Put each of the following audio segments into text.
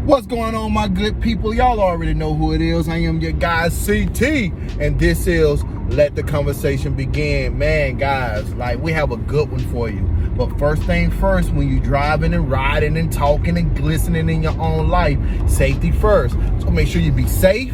What's going on, my good people? Y'all already know who it is. I am your guy CT, and this is Let the Conversation Begin. Man, guys, like, we have a good one for you. But first thing first, when you driving and riding and talking and glistening in your own life, safety first. So make sure you be safe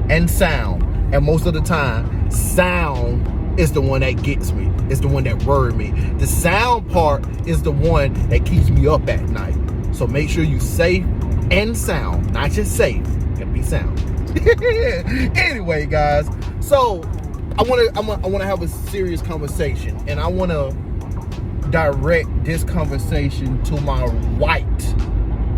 and sound. And most of the time, sound is the one that gets me. It's the one that worries me. The sound part is the one that keeps me up at night. So make sure you safe and sound, not just safe, gotta be sound. Anyway, guys, so I want to have a serious conversation, and I want to direct this conversation to my white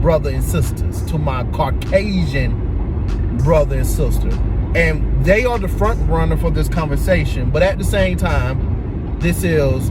brother and sisters, to my Caucasian brother and sister, and they are the front runner for this conversation. But at the same time, this is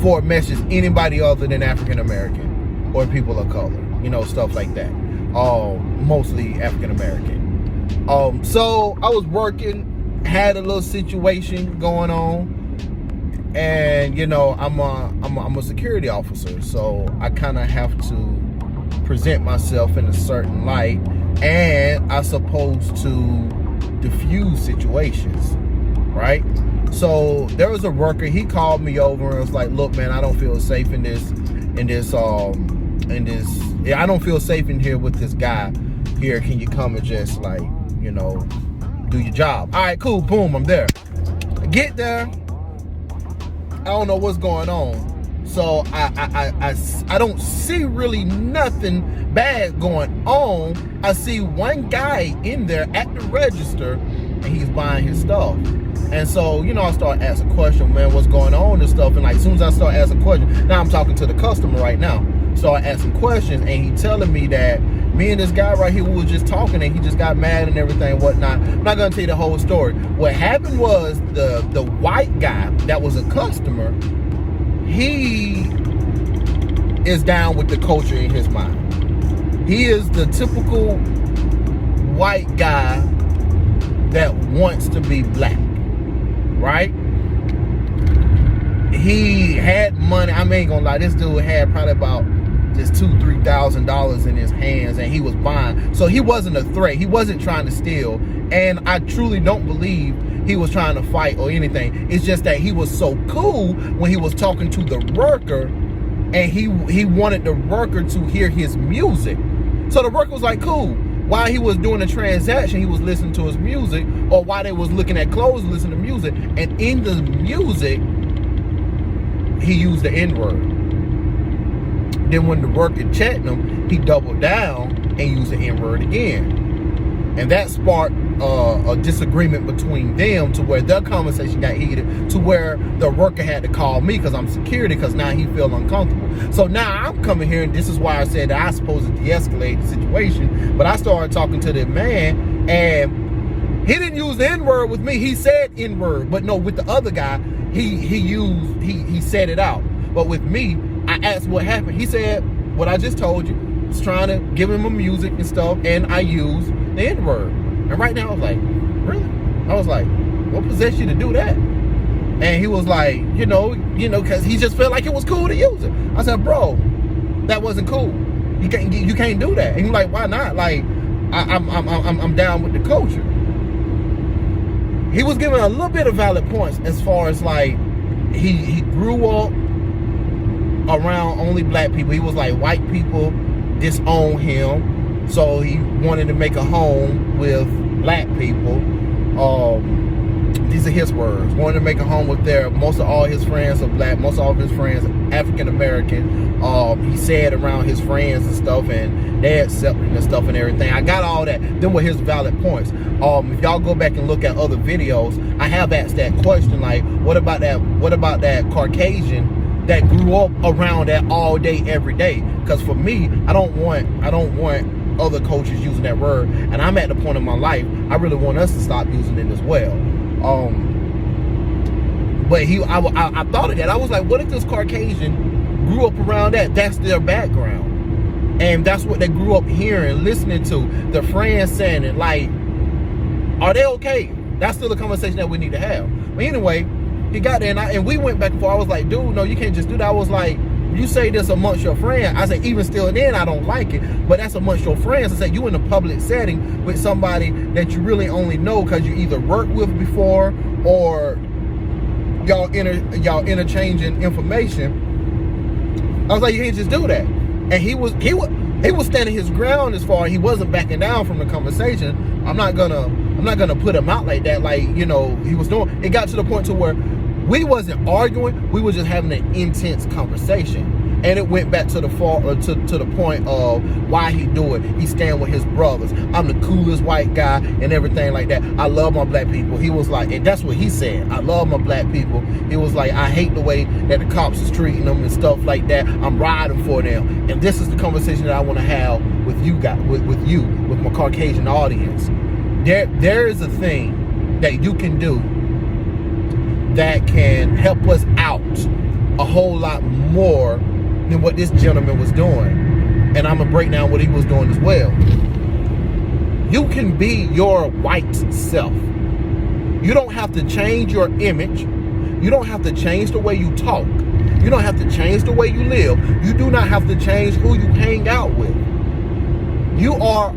for a message anybody other than African American or people of color, you know, stuff like that. Mostly African American. So I was working, had a little situation going on, and you know, I'm a security officer, so I kind of have to present myself in a certain light, and I'm supposed to diffuse situations, right? So there was a worker, he called me over and was like, "Look, man, I don't feel safe I don't feel safe in here with this guy here. Can you come and just, like, you know, do your job?" All right, cool, boom, I'm there. I get there, I don't know what's going on. So I don't see really nothing bad going on. I see one guy in there at the register, and he's buying his stuff. And so, you know, I start asking questions, man, what's going on and stuff. And like, as soon as I start asking questions, now I'm talking to the customer right now. Start asking questions, and he telling me that me and this guy right here, we was just talking, and he just got mad and everything and whatnot. I'm not gonna tell you the whole story. What happened was the white guy that was a customer, he is down with the culture in his mind. He is the typical white guy that wants to be black, right? He had money. I ain't gonna lie, this dude had probably about just $2,000-3,000 in his hands, and he was buying. So he wasn't a threat. He wasn't trying to steal, and I truly don't believe he was trying to fight or anything. It's just that he was so cool when he was talking to the worker, and he wanted the worker to hear his music. So the worker was like, cool. While he was doing the transaction, he was listening to his music, or while they was looking at clothes, listening to music, and in the music, he used the N-word. Then when the worker checked him, he doubled down and used the N-word again. And that sparked a disagreement between them, to where their conversation got heated, to where the worker had to call me because I'm security, because now he feel uncomfortable. So now I'm coming here, and this is why I said that I supposed to de-escalate the situation. But I started talking to the man, and he didn't use the N-word with me. He said N-word, but no, with the other guy, he said it out. But with me, I asked what happened. He said what I just told you. I was trying to give him a music and stuff, and I used the N-word. And right now I was like, really? I was like, what possessed you to do that? And he was like, you know, because he just felt like it was cool to use it. I said, bro, that wasn't cool. You can't do that. And he's like, why not? Like, I'm down with the culture. He was giving a little bit of valid points, as far as like he grew up around only black people. He was like, white people disown him, so he wanted to make a home with black people. These are his words. Wanted to make a home with most of all his friends are black, most of all of his friends are African American. He said around his friends and stuff, and they accepted and stuff and everything. I got all that. Them were his valid points. If y'all go back and look at other videos, I have asked that question, like, what about that Caucasian that grew up around that all day, every day? Because for me, I don't want other cultures using that word, and I'm at the point in my life, I really want us to stop using it as well. But I thought of that. I was like, what if this Caucasian grew up around that? That's their background, and that's what they grew up hearing, listening to, their friends saying it. Like, are they okay? That's still a conversation that we need to have. But anyway, he got there, and we went back and forth. I was like, dude, no, you can't just do that. I was like, You say this amongst your friends. I say, even still then, I don't like it. But that's amongst your friends. I say, you in a public setting with somebody that you really only know because you either worked with before or y'all interchanging information. I was like, you can't just do that. And he was standing his ground as far as he wasn't backing down from the conversation. I'm not gonna put him out like that, like, you know, he was doing. It got to the point to where we wasn't arguing, we were just having an intense conversation. And it went back to the to the point of why he do it. He stand with his brothers. I'm the coolest white guy and everything like that. I love my black people. He was like, and that's what he said. I love my black people. He was like, I hate the way that the cops is treating them and stuff like that. I'm riding for them. And this is the conversation that I want to have with you guys, with my Caucasian audience. There is a thing that you can do that can help us out a whole lot more than what this gentleman was doing. And I'm gonna break down what he was doing as well. You can be your white self. You don't have to change your image. You don't have to change the way you talk. You don't have to change the way you live. You do not have to change who you hang out with. You are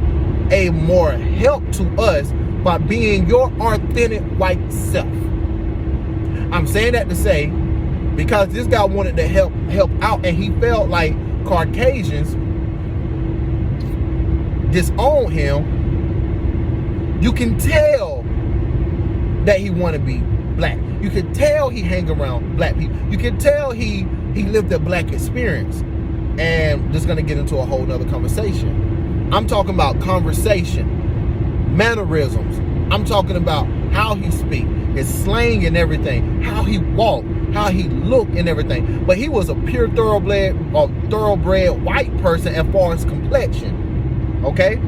a more help to us by being your authentic white self. I'm saying that to say, because this guy wanted to help out, and he felt like Caucasians disown him. You can tell that he want to be black. You can tell he hang around black people. You can tell he lived a black experience. And just gonna get into a whole nother conversation. I'm talking about conversation, mannerisms. I'm talking about how he speaks, his slang and everything, how he walked, how he looked and everything. But he was a pure thoroughbred white person as far as complexion. Okay?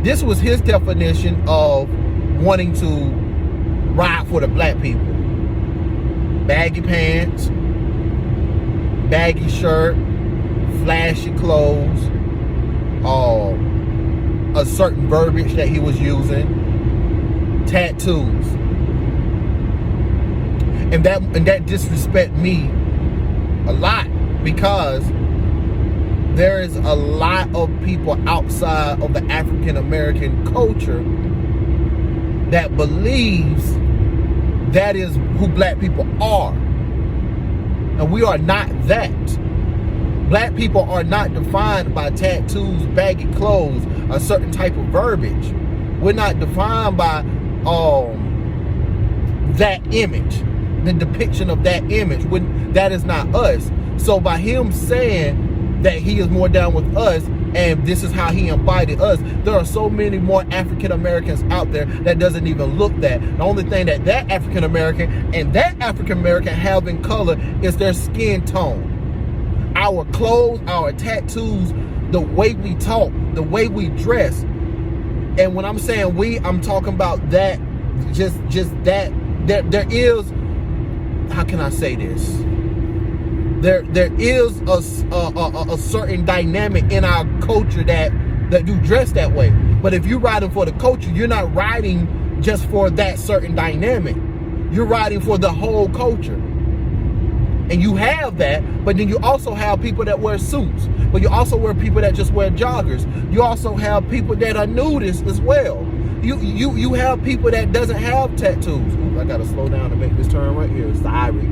This was his definition of wanting to ride for the black people. Baggy pants, baggy shirt, flashy clothes, a certain verbiage that he was using, tattoos. And that disrespect me a lot, because there is a lot of people outside of the African American culture that believes that is who black people are. And we are not that. Black people are not defined by tattoos, baggy clothes, a certain type of verbiage. We're not defined by that image, the depiction of that image. That is not us. So by him saying that he is more down with us and this is how he embodied us, there are so many more African Americans out there that doesn't even look that. The only thing that African American and that African American have in color is their skin tone. Our clothes, our tattoos, the way we talk, the way we dress. And when I'm saying we, I'm talking about that, just that. There is, how can I say this? There is a certain dynamic in our culture that do dress that way. But if you're riding for the culture, you're not riding just for that certain dynamic. You're riding for the whole culture. And you have that, but then you also have people that wear suits. But you also wear people that just wear joggers. You also have people that are nudists as well. You have people that doesn't have tattoos. Ooh, I gotta slow down to make this turn right here. Sorry.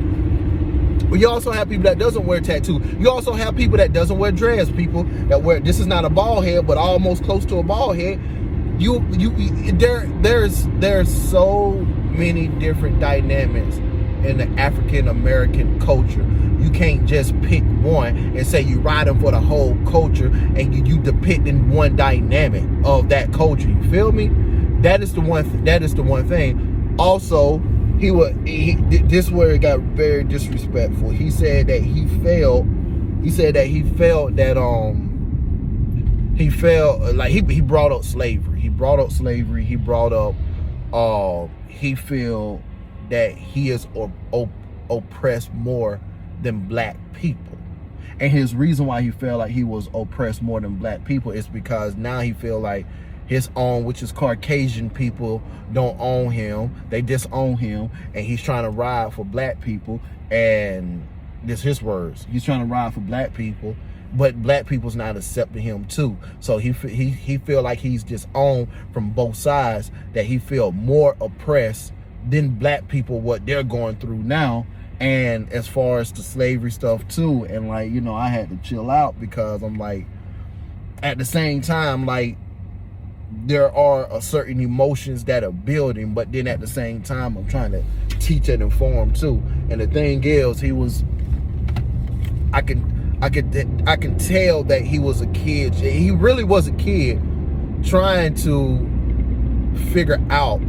But you also have people that doesn't wear tattoo. You also have people that doesn't wear dreads. People that wear, this is not a bald head, but almost close to a bald head. There's so many different dynamics in the African American culture. You can't just pick one and say you riding for the whole culture and you depicting one dynamic of that culture. You feel me? That is the one thing. Also, this is where it got very disrespectful. He said that he felt that like he brought up slavery. He brought up he feel that he is oppressed more than black people. And his reason why he felt like he was oppressed more than black people is because now he feel like his own, which is Caucasian people, don't own him. They disown him, and he's trying to ride for black people. And this his words. He's trying to ride for black people, but black people's not accepting him too. So he feel like he's disowned from both sides, that he feel more oppressed than black people, what they're going through now. And as far as the slavery stuff too, and like, you know, I had to chill out because I'm like, at the same time, like, there are a certain emotions that are building, but then at the same time, I'm trying to teach and inform too. And the thing is, I can tell that he was a kid. He really was a kid trying to figure out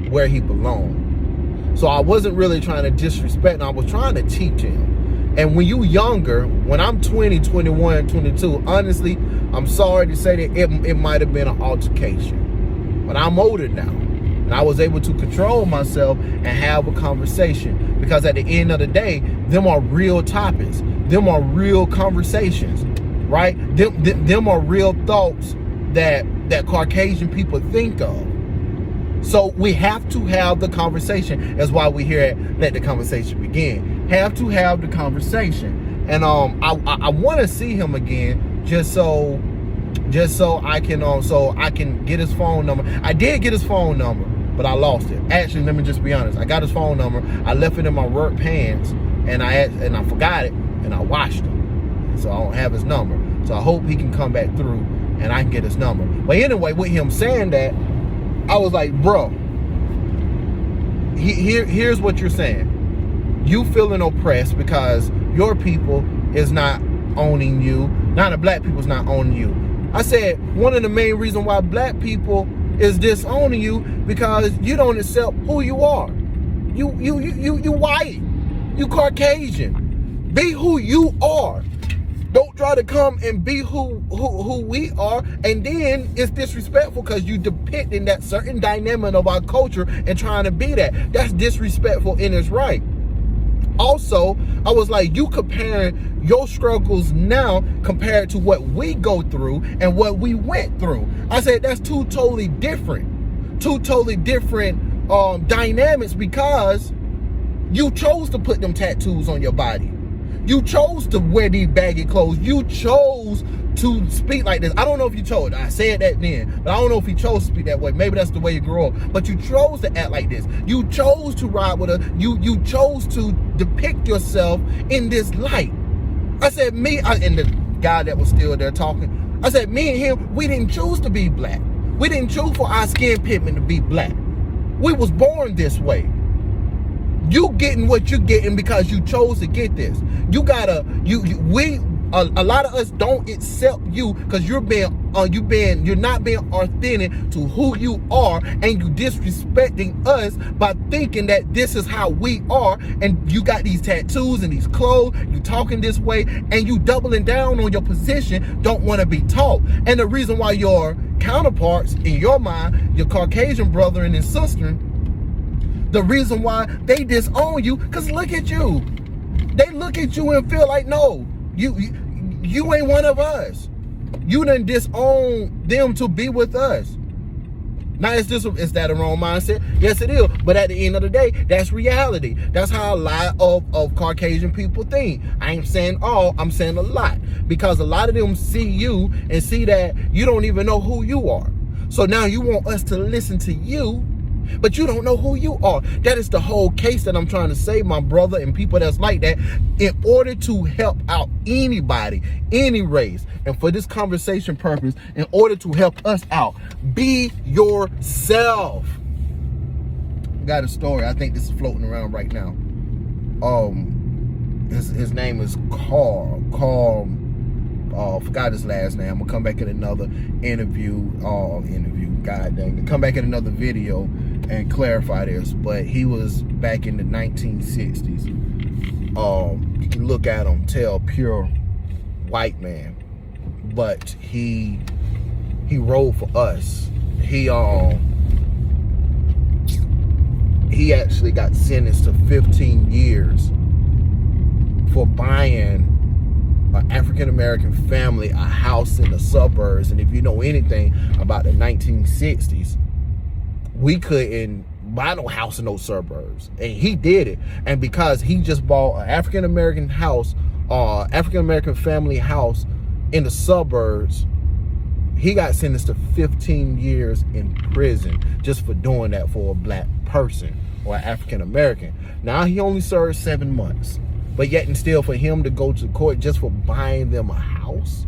where he belonged. So I wasn't really trying to disrespect him. I was trying to teach him. And when you younger, when I'm 20, 21, 22, honestly, I'm sorry to say that it might have been an altercation. But I'm older now. And I was able to control myself and have a conversation. Because at the end of the day, them are real topics. Them are real conversations, right? Them are real thoughts that Caucasian people think of. So we have to have the conversation. That's why we're here at Let the Conversation Begin. Have to have the conversation. And I want to see him again just so I can get his phone number. I did get his phone number, but I lost it. Actually, let me just be honest. I got his phone number. I left it in my work pants, and I forgot it, and I washed him. So I don't have his number. So I hope he can come back through and I can get his number. But anyway, with him saying that, I was like, bro, here's what you're saying. You feeling oppressed because your people is not owning you. Now the black people's not owning you. I said, one of the main reasons why black people is disowning you because you don't accept who you are. You white. You Caucasian. Be who you are. Don't try to come and be who we are, and then it's disrespectful because you depicting that certain dynamic of our culture and trying to be that. That's disrespectful in its right. Also, I was like, you comparing your struggles now compared to what we go through and what we went through. I said that's two totally different dynamics, because you chose to put them tattoos on your body. You chose to wear these baggy clothes. You chose to speak like this. I don't know if you chose. I said that then, but I don't know if you chose to speak that way. Maybe that's the way you grew up. But you chose to act like this. You chose to ride with her. You chose to depict yourself in this light. I said and the guy that was still there talking, I said, me and him, we didn't choose to be black. We didn't choose for our skin pigment to be black. We was born this way. You getting what you're getting because you chose to get this. A lot of us don't accept you because you're not being authentic to who you are, and you disrespecting us by thinking that this is how we are, and you got these tattoos and these clothes, you talking this way, and you doubling down on your position, don't want to be taught. And the reason why your counterparts in your mind, your Caucasian brother and his sister, the reason why they disown you, because look at you. They look at you and feel like, no, you ain't one of us. You done disown them to be with us. Now, is that a wrong mindset? Yes, it is. But at the end of the day, that's reality. That's how a lot of Caucasian people think. I ain't saying all, I'm saying a lot. Because a lot of them see you and see that you don't even know who you are. So now you want us to listen to you, but you don't know who you are. That is the whole case that I'm trying to say, my brother, and people that's like that, in order to help out anybody, any race, and for this conversation purpose, in order to help us out, be yourself. I got a story. I think this is floating around right now. His name is Carl. Forgot his last name. I'm gonna come back in another interview. God dang it. Come back in another video and clarify this. But he was back in the 1960s. You can look at him, tell pure white man. But he rode for us. He actually got sentenced to 15 years for buying an African-American family a house in the suburbs. And if you know anything about the 1960s, we couldn't buy no house in those suburbs. And he did it. And because he just bought an African-American house, African-American family house in the suburbs, he got sentenced to 15 years in prison just for doing that for a black person or African-American. Now he only served 7 months. But yet and still, for him to go to court just for buying them a house,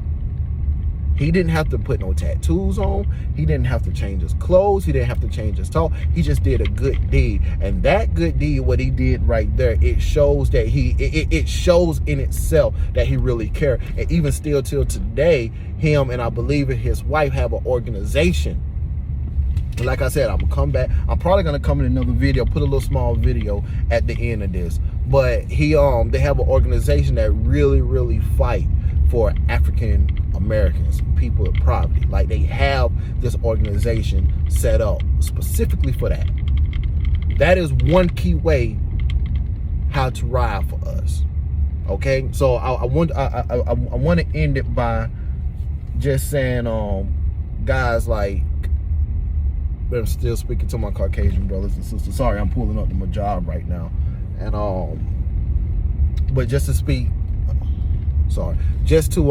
he didn't have to put no tattoos on. He didn't have to change his clothes. He didn't have to change his talk. He just did a good deed. And that good deed, what he did right there, it shows that it shows in itself that he really cared. And even still till today, him and I believe his wife have an organization. Like I said, I'm gonna come back. I'm probably gonna come in another video, put a little small video at the end of this. But they have an organization that really fight for African Americans, people of poverty. Like, they have this organization set up specifically for that. That is one key way how to ride for us. Okay, so I want to end it by just saying, guys, like, I'm still speaking to my Caucasian brothers and sisters. Sorry, I'm pulling up to my job right now, and but just to speak. Sorry, just to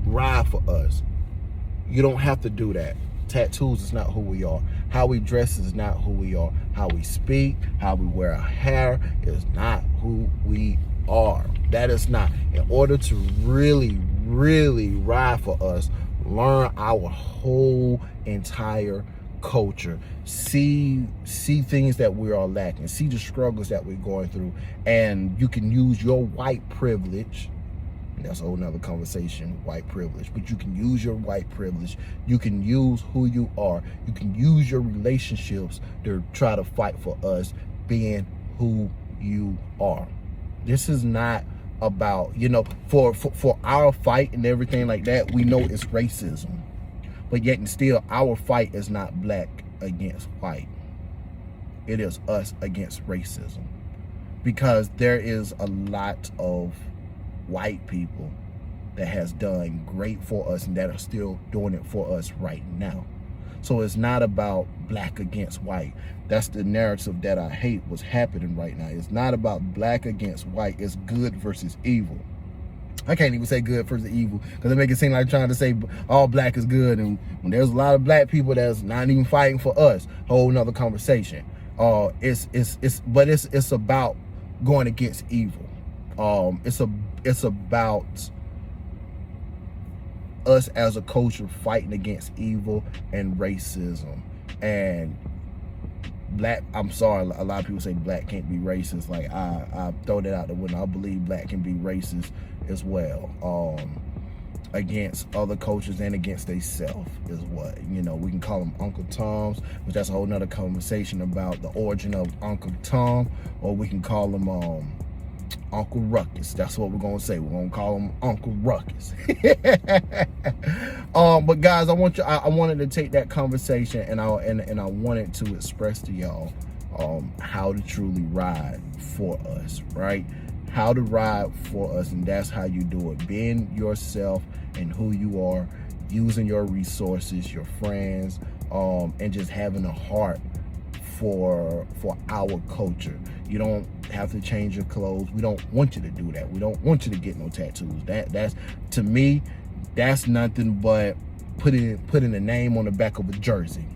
ride for us. You don't have to do that. Tattoos is not who we are. How we dress is not who we are. How we speak, how we wear our hair is not who we are. That is not. In order to really ride for us, learn our whole entire culture, see things that we are lacking, see the struggles that we're going through, and you can use your white privilege. And that's a whole nother conversation, white privilege. But you can use your white privilege. You can use who you are. You can use your relationships to try to fight for us being who you are. This is not about, for our fight and everything like that, we know it's racism. But yet and still, our fight is not black against white. It is us against racism. Because there is a lot of white people that has done great for us and that are still doing it for us right now. So it's not about black against white. That's the narrative that I hate what's happening right now. It's not about black against white. It's good versus evil. I can't even say good versus evil because it make it seem like trying to say all black is good, and when there's a lot of black people that's not even fighting for us, whole nother conversation. It's about going against evil. It's about us as a culture fighting against evil and racism. And black, I'm sorry, a lot of people say black can't be racist. Like, I throw that out the window. I believe black can be racist as well, against other cultures and against themselves is what, we can call them Uncle Toms, which that's a whole nother conversation about the origin of Uncle Tom, or we can call them Uncle Ruckus. That's what we're gonna say. We're gonna call him Uncle Ruckus. But guys, I wanted to take that conversation and I wanted to express to y'all how to truly ride for us, right? How to ride for us, and that's how you do it. Being yourself and who you are, using your resources, your friends, and just having a heart for our culture. You don't have to change your clothes. We don't want you to do that. We don't want you to get no tattoos. That's to me, that's nothing but putting a name on the back of a jersey.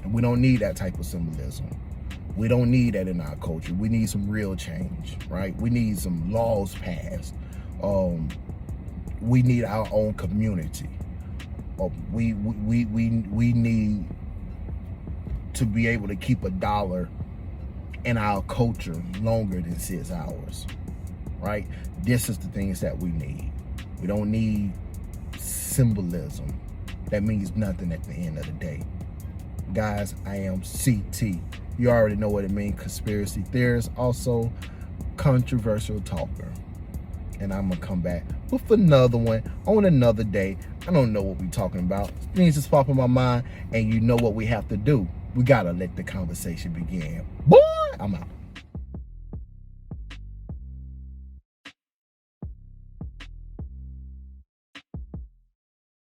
And we don't need that type of symbolism. We don't need that in our culture. We need some real change, right? We need some laws passed. We need our own community. We need to be able to keep $1 in our culture longer than 6 hours, right? This is the things that we need. We don't need symbolism that means nothing at the end of the day. Guys, I am CT. You already know what it means. Conspiracy theorist, also controversial talker. And I'm gonna come back with another one on another day. I don't know what we're talking about. Things just pop in my mind, and you know what we have to do. We gotta let the conversation begin. Boy, I'm out.